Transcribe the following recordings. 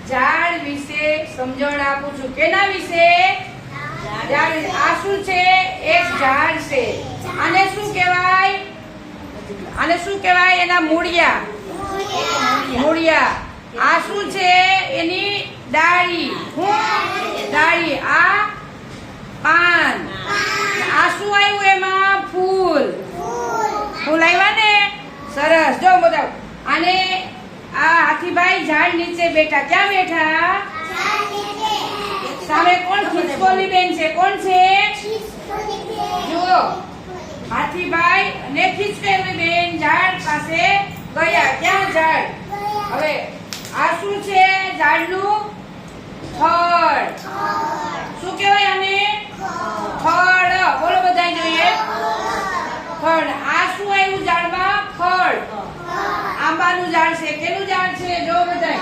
ઝાડ વિશે સમજણ આપું છું. કેના વિશે? ઝાડ. આ શું છે? એક ઝાડ છે. આને શું કહેવાય? આને શું કહેવાય? એના મૂળિયા. મૂળિયા. આ શું છે? એની ડાળી. ડાળી. આ પાન. આ શું આવ્યું એમાં? ફૂલ. ફૂલ આવ્યા ને? સરસ. જો બધા આને આ હાથીભાઈ ઝાડ નીચે બેઠા. ક્યાં બેઠા? સામે કોણ? ખિસકોલી બેન છે. કોણ છે? જુઓ, હાથીભાઈ અને ખિસકોલી બેન ઝાડ પાસે ગયા. ક્યાં ઝાડ? હવે આ શું છે? ઝાડનું થડ. શું કહેવાય આને? થડ. બોલો બધા જોઈએ. થડ. આ શું આવ્યું ઝાડમાં? ફળ. આંબાનું ઝાડ છે. કેનું ઝાડ છે? જો બધા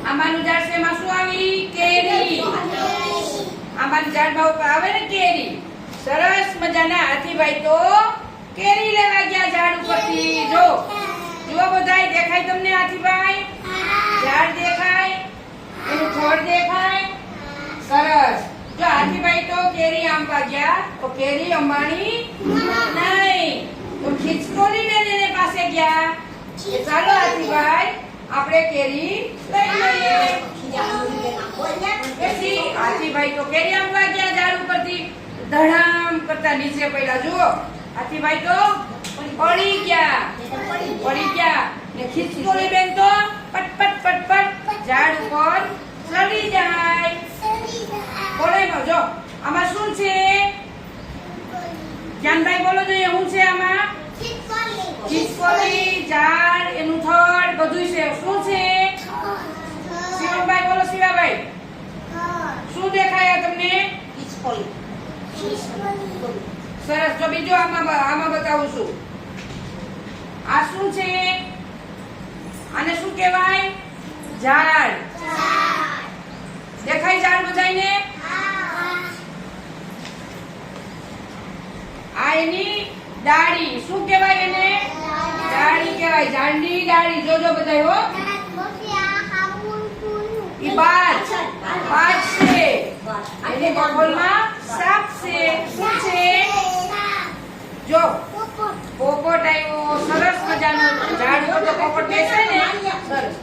આંબાનું ઝાડ છે. એમાં શું આવી? કેરી. આંબાનું ઝાડમાં ઉપર આવે ને કેરી. સરસ મજાના હાથીભાઈ તો કેરી લેવા ગયા ઝાડ ઉપરથી. જો જુઓ બધાય, દેખાય તમને હાથીભાઈ? ઝાડ દેખાય, એનું થડ દેખાય. સરસ. જો હાથીભાઈ તો કેરી આંબા ગયા તો કેરી અંબાણી નહીં, તો ખિસકોલી બેન એને પાસે ગયા. ચાલો હાથીભાઈ આપણે કેરી લઈ લઈએ. પછી હાથીભાઈ તો કેરી આંબા ગયા ઝાડ ઉપરથી. ધડામ કરતા નીચે પડ્યા. જુઓ હાથીભાઈ તો પડી ગયા. ને ખિસકોલી બેન તો પટપટ પટપટ ઝાડ ઉપર ચડી જાય. બોલે જો આમાં શું છે? જ્ઞાનભાઈ બોલો જોઈએ. શું છે આમાં? ખિસકોલી, ઝાડ, એનું થડ બધું છે. શું છે? શિવાભાઈ બોલો. શિવાભાઈ શું દેખાય તમને? સરસ. જો બીજું આમાં બતાવું છું. આ શું છે? આને શું કહેવાય? ઝાડ. દેખાય ઝાડ બધાયને? આ એની ડાળી. શું કહેવાય એને? ડાળી કહેવાય. ઝાડની ડાળી. જોજો બધાય હો. ઈ બાજ. બાજ છે. એની બગલમાં સાપ છે. શું છે? જો પોપટ આવ્યો. સરસ મજાનો ઝાડ ઉપર તો પોપટ બેસે ને. સરસ.